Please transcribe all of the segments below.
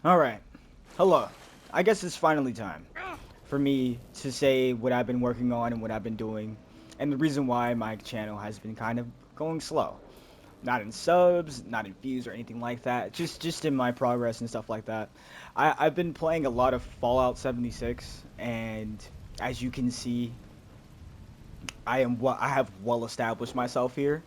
Alright. Hello. I guess it's finally time for me to say what I've been working on and what I've been doing, and the reason why my channel has been kind of going slow. Not in subs, not in views or anything like that. Just in my progress and stuff like that. I've been playing a lot of Fallout 76, and as you can see, I have well established myself here.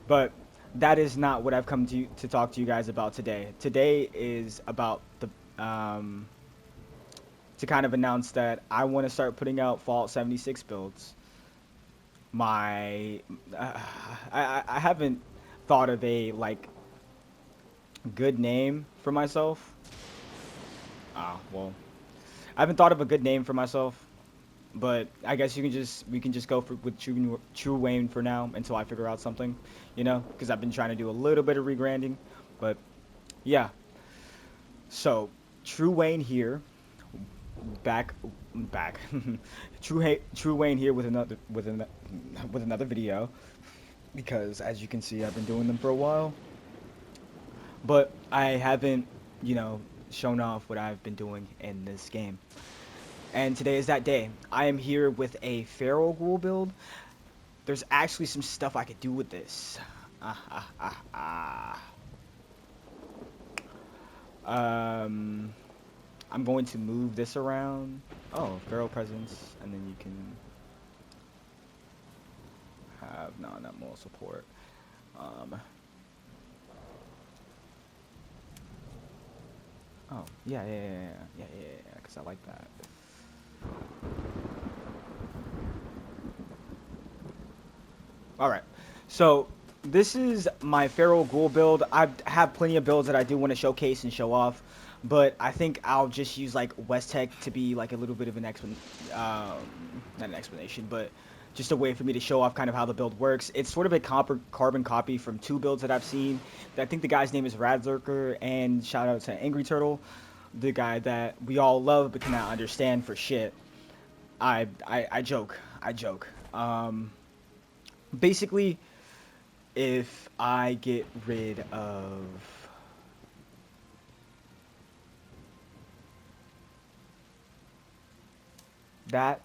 But that is not what I've come to talk to you guys about today. Today is about the to kind of announce that I want to start putting out Fallout 76 builds. My uh, I haven't thought of a good name for myself. Well, I haven't thought of a good name for myself, but I guess we can just go with True Wayne for now until I figure out something, because I've been trying to do a little bit of regranding, but yeah. So True Wayne here, back. True Wayne here with another video because as you can see I've been doing them for a while, but I haven't, you know, shown off what I've been doing in this game. And today is that day. I am here with a Feral Ghoul build. There's actually some stuff I could do with this. Ah, ah, ah, ah. Um, I'm going to move this around. Oh, Feral Presence, and then you can have no, not moral support. Um, oh, yeah, because I like that. All right, so this is my Feral Ghoul build. I have plenty of builds that I do want to showcase and show off, but I think I'll just use like West Tech to be like a little bit of an not an explanation, but just a way for me to show off kind of how the build works. It's sort of a carbon copy from two builds that I've seen. I think the guy's name is Radlurker, and shout out to Angry Turtle, the guy that we all love but cannot understand for shit. I joke. I joke. Basically, if I get rid of that,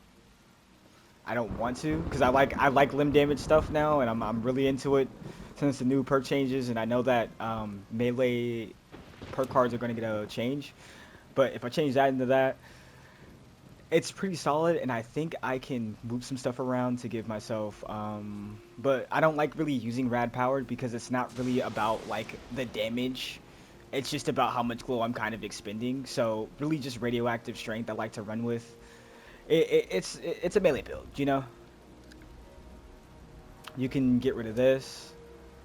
I don't want to because I like limb damage stuff now, and I'm really into it since the new perk changes, and I know that melee perk cards are going to get a change. But if I change that into that, it's pretty solid, and I think I can move some stuff around to give myself. But I don't like really using rad powered because it's not really about like the damage. It's just about how much glow I'm kind of expending. So really, just radioactive strength I like to run with. It's a melee build, you know. You can get rid of this,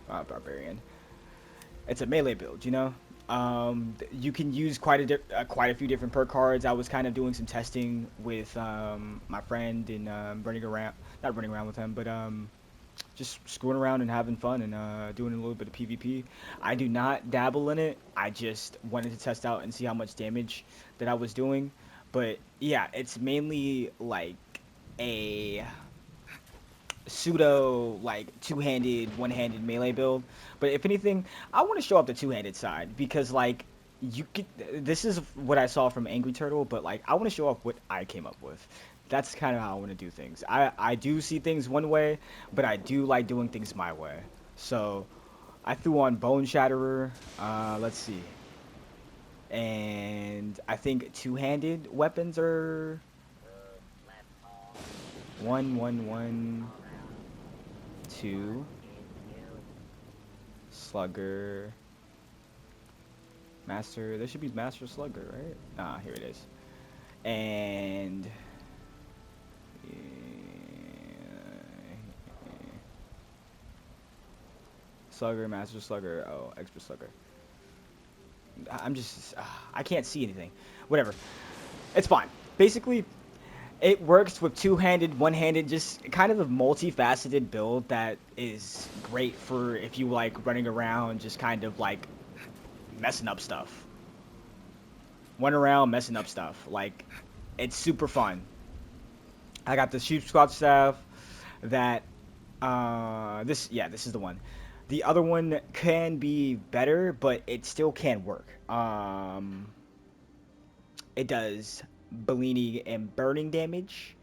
barbarian. It's a melee build, you know. You can use quite a few different perk cards. I was kind of doing some testing with my friend and running around, not running around with him, but just screwing around and having fun and doing a little bit of PvP. I do not dabble in it. I just wanted to test out and see how much damage that I was doing. But yeah, it's mainly like a pseudo like two-handed, one-handed melee build. But if anything, I want to show up the two-handed side because like you could. This is what I saw from Angry Turtle, but like I want to show off what I came up with. That's kind of how I want to do things. I do see things one way, but I do like doing things my way. So I threw on Bone Shatterer. Let's see, and I think two-handed weapons are one, two. Slugger. Master. There should be Master Slugger, right? Ah, here it is. And. Slugger, Master Slugger. Oh, Extra Slugger. I'm just. I can't see anything. Whatever. It's fine. Basically, it works with two-handed, one-handed, just kind of a multifaceted build that is great for if you like running around, just kind of like messing up stuff. Went around messing up stuff. Like, it's super fun. I got the sheep squad staff that this is the one. The other one can be better, but it still can work. It does Bellini and burning damage,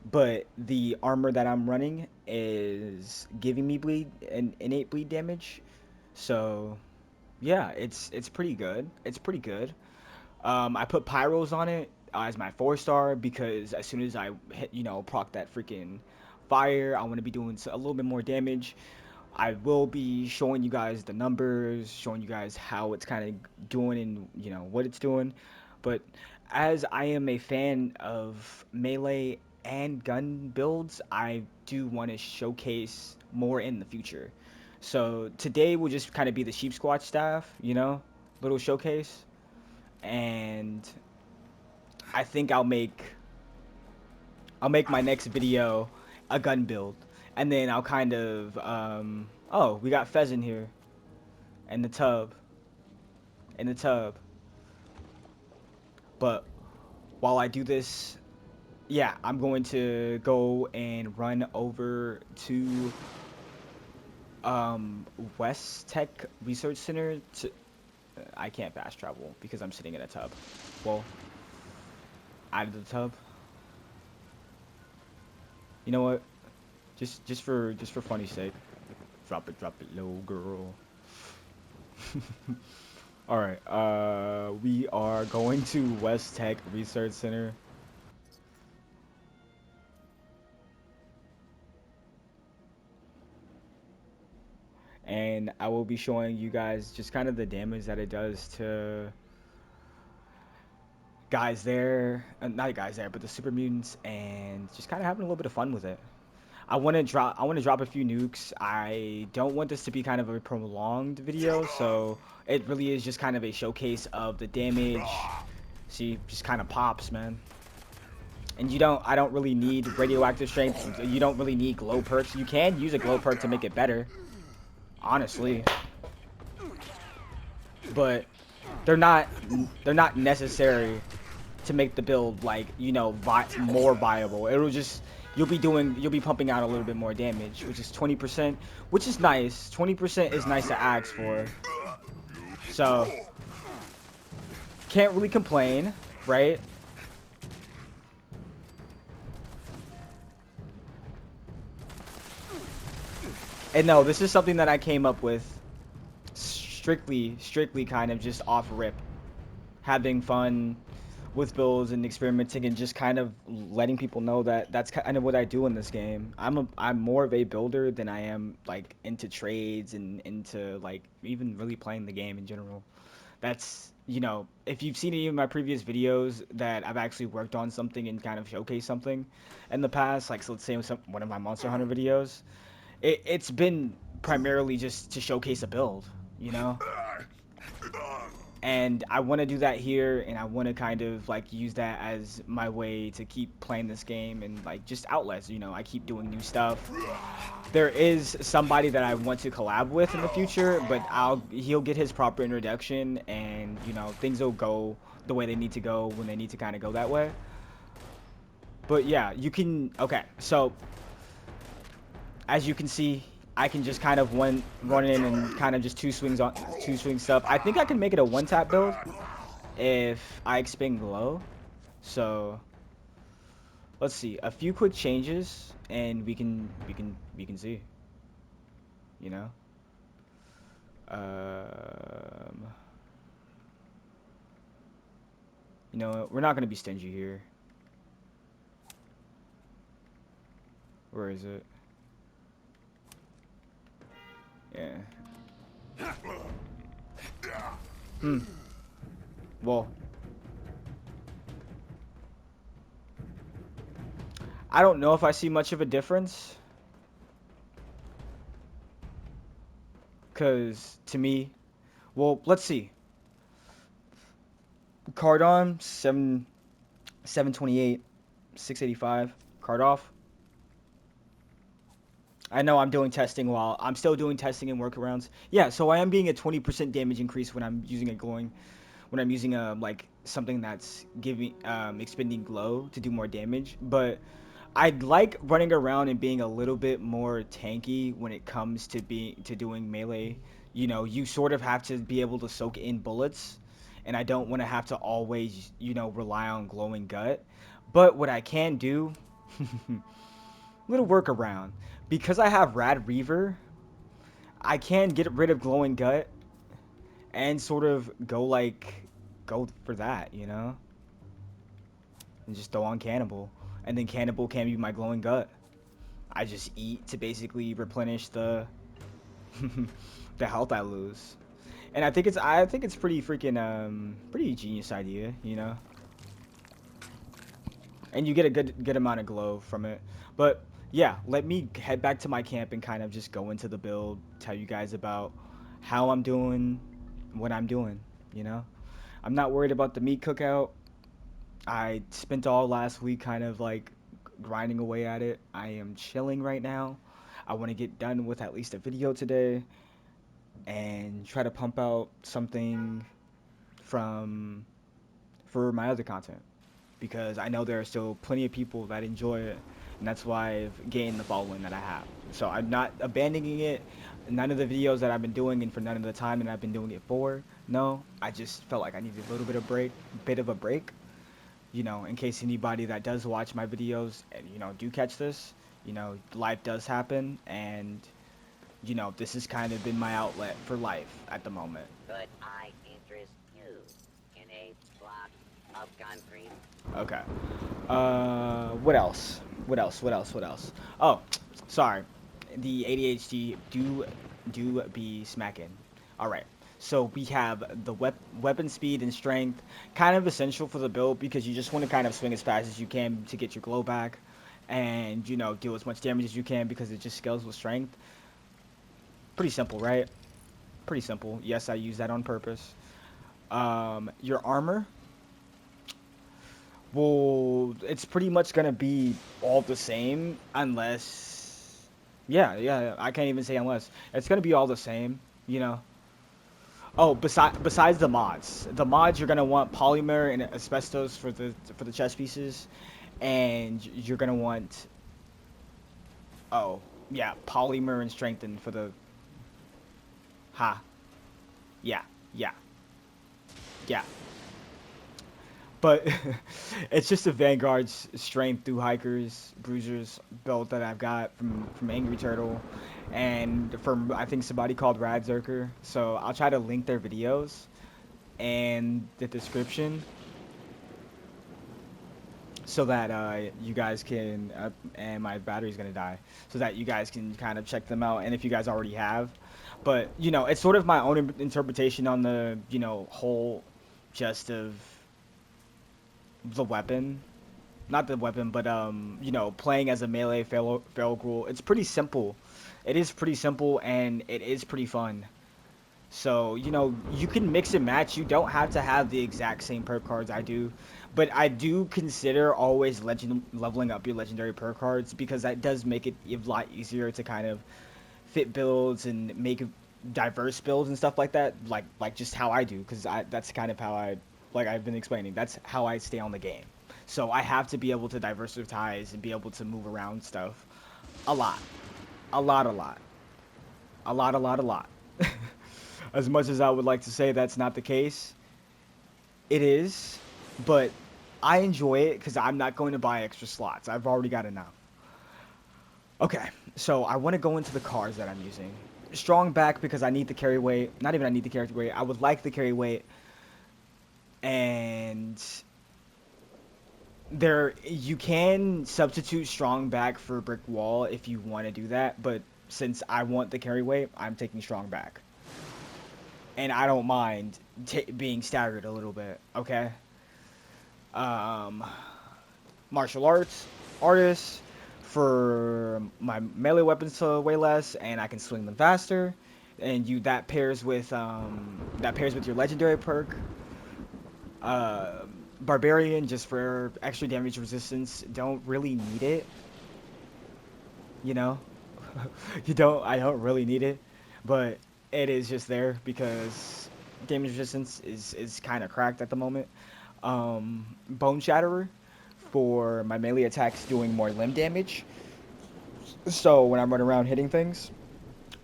but the armor that I'm running is giving me bleed and innate bleed damage. So yeah, it's pretty good. It's pretty good. I put pyros on it as my 4-star because as soon as I hit, proc that freaking fire, I want to be doing a little bit more damage. I will be showing you guys the numbers, showing you guys how it's kind of doing and what it's doing. But as I am a fan of melee and gun builds, I do want to showcase more in the future. So today will just kind of be the Sheep Squatch staff, little showcase, and I think I'll make my next video a gun build, and then I'll kind of oh, we got Pheasant here in the tub, in the tub. But while I do this, yeah, I'm going to go and run over to West Tech Research Center to. I can't fast travel because I'm sitting in a tub. Well, out of the tub. You know what? Just for funny sake, drop it low, girl. All right. We are going to West Tech Research Center. And I will be showing you guys just kind of the damage that it does to guys there, not guys there, but the super mutants, and just kind of having a little bit of fun with it. I want to drop a few nukes. I don't want this to be kind of a prolonged video, so it really is just kind of a showcase of the damage. See, just kind of pops, man. And I don't really need radioactive strength. You don't really need glow perks. You can use a glow perk to make it better, honestly, but they're not necessary to make the build like more viable. You'll be pumping out a little bit more damage, which is 20%, which is nice. 20% is nice to ask for, so can't really complain, right? And no, this is something that I came up with strictly kind of just off rip, having fun with builds and experimenting and just kind of letting people know that that's kind of what I do in this game. I'm more of a builder than I am like into trades and into like even really playing the game in general. That's if you've seen any of my previous videos that I've actually worked on something and kind of showcased something in the past, like so let's say one of my Monster Hunter videos, it's been primarily just to showcase a build, you know? And I want to do that here, and I want to kind of like use that as my way to keep playing this game and like just outlets. I keep doing new stuff. There is somebody that I want to collab with in the future, but he'll get his proper introduction, and things will go the way they need to go when they need to kind of go that way. But yeah, you can. Okay, so as you can see, I can just kind of run in and kind of just two swing stuff. I think I can make it a one-tap build if I expend glow. So let's see, a few quick changes and we can see, you know. Um, we're not gonna be stingy here. Where is it? Yeah. Well, I don't know if I see much of a difference. Because to me, well, let's see. Card on 728, 685. Card off. I know I'm doing testing while I'm still doing testing and workarounds. Yeah, so I am being a 20% damage increase when I'm using when I'm using like something that's giving expending glow to do more damage. But I like running around and being a little bit more tanky when it comes to doing melee. You know, you sort of have to be able to soak in bullets, and I don't want to have to always, rely on glowing gut. But what I can do, little workaround, because I have Rad Reaver, I can get rid of glowing gut and sort of go for that, and just throw on Cannibal, and then Cannibal can be my glowing gut. I just eat to basically replenish the the health I lose. And I think it's pretty freaking pretty genius idea. And you get a good amount of glow from it. But yeah, let me head back to my camp and kind of just go into the build, tell you guys about how I'm doing, what I'm doing. I'm not worried about the meat cookout. I spent all last week kind of like grinding away at it. I am chilling right now. I want to get done with at least a video today and try to pump out something from for my other content because I know there are still plenty of people that enjoy it, and that's why I've gained the following that I have. So I'm not abandoning it. None of the videos that I've been doing, and for none of the time that I've been doing it for. No, I just felt like I needed a little bit of a break. In case anybody that does watch my videos and do catch this, life does happen, and this has kind of been my outlet for life at the moment. Could I interest you in a block of concrete? Okay. What else? What else? What else? What else? Oh, sorry. The ADHD do be smacking. All right. So we have the weapon speed and strength, kind of essential for the build because you just want to kind of swing as fast as you can to get your glow back, and deal as much damage as you can because it just scales with strength. Pretty simple, right? Pretty simple. Yes, I use that on purpose. Your armor. Well, it's pretty much gonna be all the same unless, yeah, I can't even say unless. It's gonna be all the same. Oh, besides the mods you're gonna want polymer and asbestos for the chest pieces, and you're gonna want, oh yeah, polymer and strengthen for the, ha, yeah, yeah, yeah. But it's just a Vanguard's strength through hikers, bruisers build that I've got from Angry Turtle, and from I think somebody called Rad Zerker. So I'll try to link their videos and the description so that you guys can and my battery's gonna die so that you guys can kind of check them out. And if you guys already have, but it's sort of my own interpretation on the whole just of the weapon, not the weapon, but playing as a melee feral ghoul. It's pretty simple. It is pretty simple and it is pretty fun. So you can mix and match. You don't have to have the exact same perk cards I do, but I do consider always leveling up your legendary perk cards because that does make it a lot easier to kind of fit builds and make diverse builds and stuff like that. Like just how I do, because that's kind of how like I've been explaining. That's how I stay on the game. So I have to be able to diversify and be able to move around stuff a lot, a lot, a lot, a lot, a lot, a lot. As much as I would like to say that's not the case, it is. But I enjoy it because I'm not going to buy extra slots. I've already got enough. Okay, so I want to go into the cars that I'm using. Strong back because I need the carry weight. Not even I need the carry weight. I would like the carry weight. And there you can substitute strong back for brick wall if you want to do that, but since I want the carry weight, I'm taking strong back. And I don't mind being staggered a little bit, okay? Um, Martial arts, artist, for my melee weapons to way less, and I can swing them faster. And that pairs with your legendary perk. Uh, Barbarian just for extra damage resistance. Don't really need it, you know. I don't really need it, but it is just there because damage resistance is kind of cracked at the moment. Bone Shatterer for my melee attacks doing more limb damage. So when I'm running around hitting things,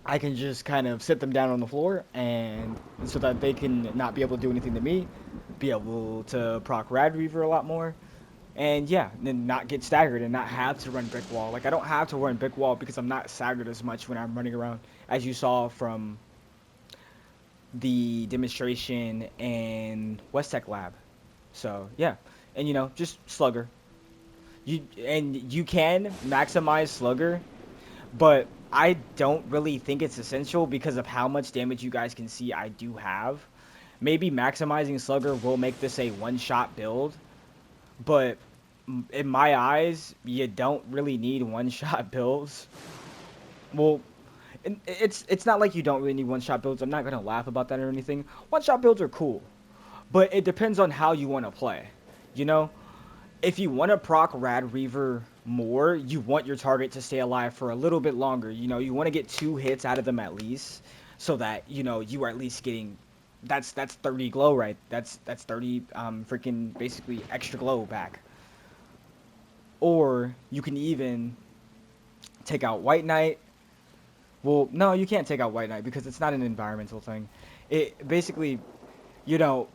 I can just kind of sit them down on the floor, and so that they can not be able to do anything to me, be able to proc Rad Reaver a lot more, and yeah, then not get staggered and not have to run brick wall. Like I don't have to run brick wall because I'm not staggered as much when I'm running around, as you saw from the demonstration in West Tech Lab. So yeah, and just Slugger. You can maximize Slugger, but I don't really think it's essential because of how much damage you guys can see I do have. Maybe maximizing Slugger will make this a one-shot build, but in my eyes, you don't really need one-shot builds. Well, it's not like you don't really need one-shot builds. I'm not gonna laugh about that or anything. One-shot builds are cool, but it depends on how you want to play. You know, if you want to proc Rad Reaver more, you want your target to stay alive for a little bit longer. You want to get 2 hits out of them at least, so that you are at least getting. That's 30 glow, right? That's 30 freaking basically extra glow back. Or you can even take out White Knight. Well, no, you can't take out White Knight because it's not an environmental thing. It basically, you know,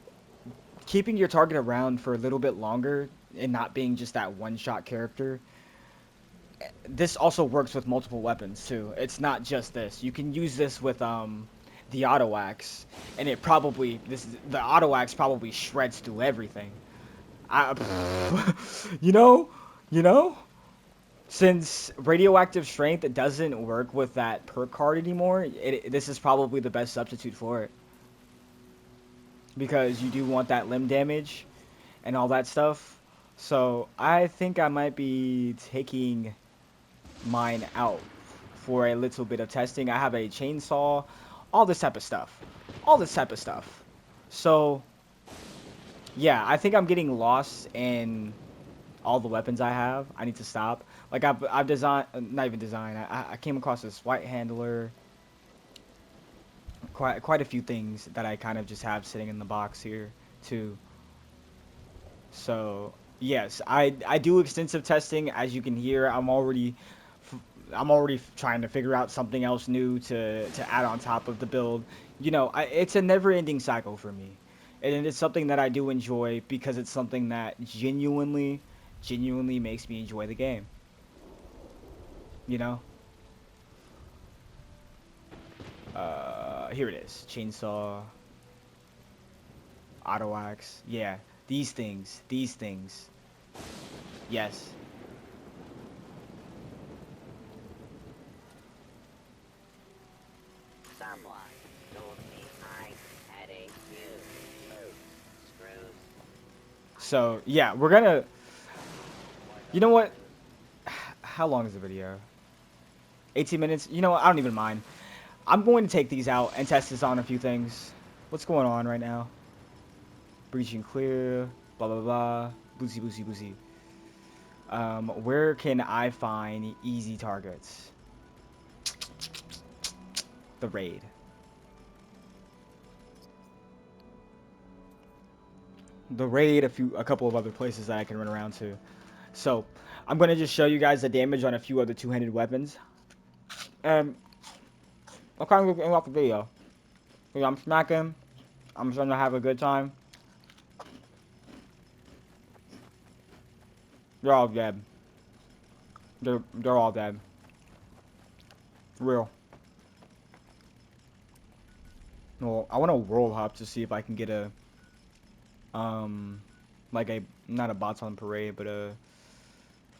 keeping your target around for a little bit longer and not being just that one-shot character. This also works with multiple weapons too. It's not just this. You can use this with the auto axe, and the auto axe probably shreds through everything. I, you know, you know. Since radioactive strength doesn't work with that perk card anymore, this is probably the best substitute for it. Because you do want that limb damage and all that stuff. So I think I might be taking mine out for a little bit of testing. I have a chainsaw, all this type of stuff. All this type of stuff. So yeah, I think I'm getting lost in all the weapons I have. I need to stop. Like I've designed, not even designed. I came across this white handler. Quite a few things that I kind of just have sitting in the box here too. So yes, I do extensive testing. As you can hear, I'm already trying to figure out something else new to add on top of the build. It's a never-ending cycle for me, and it's something that I do enjoy because it's something that genuinely makes me enjoy the game. You know. Here it is. Chainsaw, auto axe. Yeah, these things. These things. Yes. Someone told me I had a few loose screws. So yeah, we're gonna. You know what? How long is the video? 18 minutes. You know what? I don't even mind. I'm going to take these out and test this on a few things. What's going on right now? Breaching clear. Blah blah blah. Boozy boozy boozy. Where can I find easy targets? The raid. The raid. A couple of other places that I can run around to. So I'm gonna just show you guys the damage on a few other two-handed weapons. And I'll kind of end off the video. I'm smacking. I'm trying to have a good time. They're all dead. They're all dead. For real. Well, I want to world hop to see if I can get a like a not a bots on parade, but a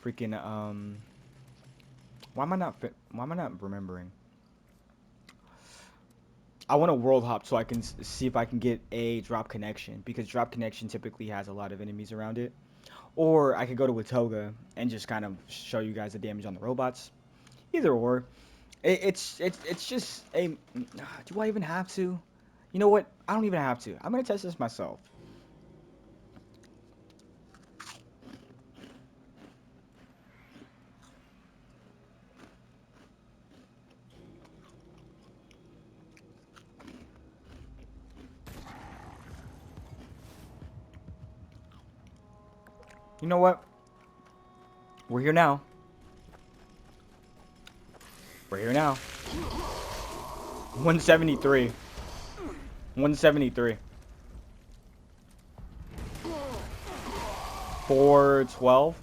freaking why am I not remembering? I want to world hop so I can see if I can get a drop connection because drop connection typically has a lot of enemies around it. Or I could go to Watoga and just kind of show you guys the damage on the robots. Either or. It's just a. Do I even have to? You know what? I don't even have to. I'm gonna test this myself. You know what? We're here now. We're here now. 173. 173. 412.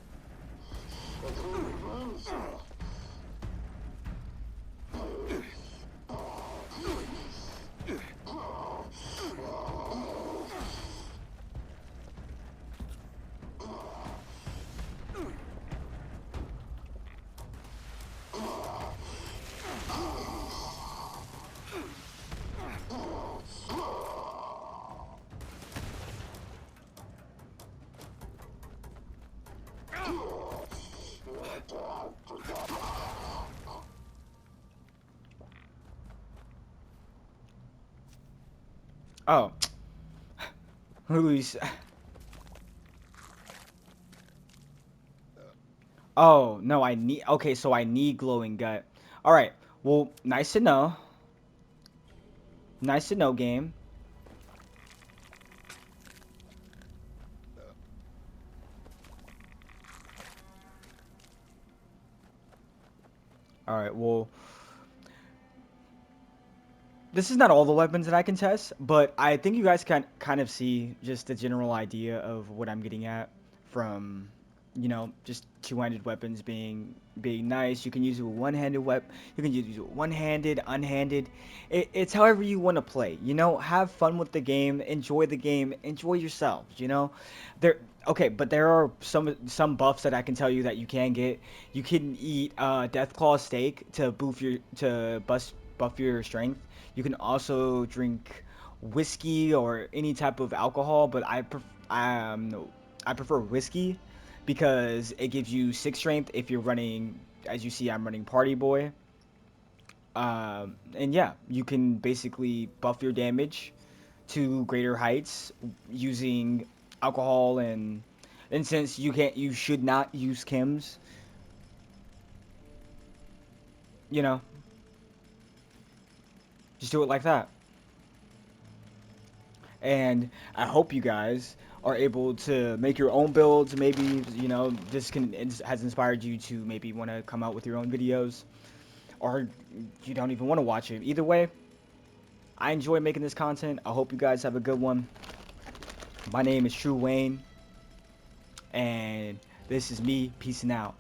Oh. Who's... Oh, no, I need... Okay, so I need glowing gut. Alright, well, nice to know. Nice to know, game. Alright, well... This is not all the weapons that I can test, but I think you guys can kind of see just the general idea of what I'm getting at from, you know, just two-handed weapons being nice. You can use it with one-handed you can use it with one-handed, unhanded. It's however you want to play. You know, have fun with the game, enjoy yourselves. You know, okay, but there are some buffs that I can tell you that you can get. You can eat Deathclaw steak to buff your strength. You can also drink whiskey or any type of alcohol, but I prefer whiskey because it gives you 6 strength if you're running. As you see, I'm running Party Boy. And yeah, you can basically buff your damage to greater heights using alcohol and since you should not use chems, you know, just do it like that. And I hope you guys are able to make your own builds. Maybe, you know, has inspired you to maybe want to come out with your own videos, or you don't even want to watch it. Either way, I enjoy making this content. I hope you guys have a good one. My name is True Wayne, and this is me peacing out.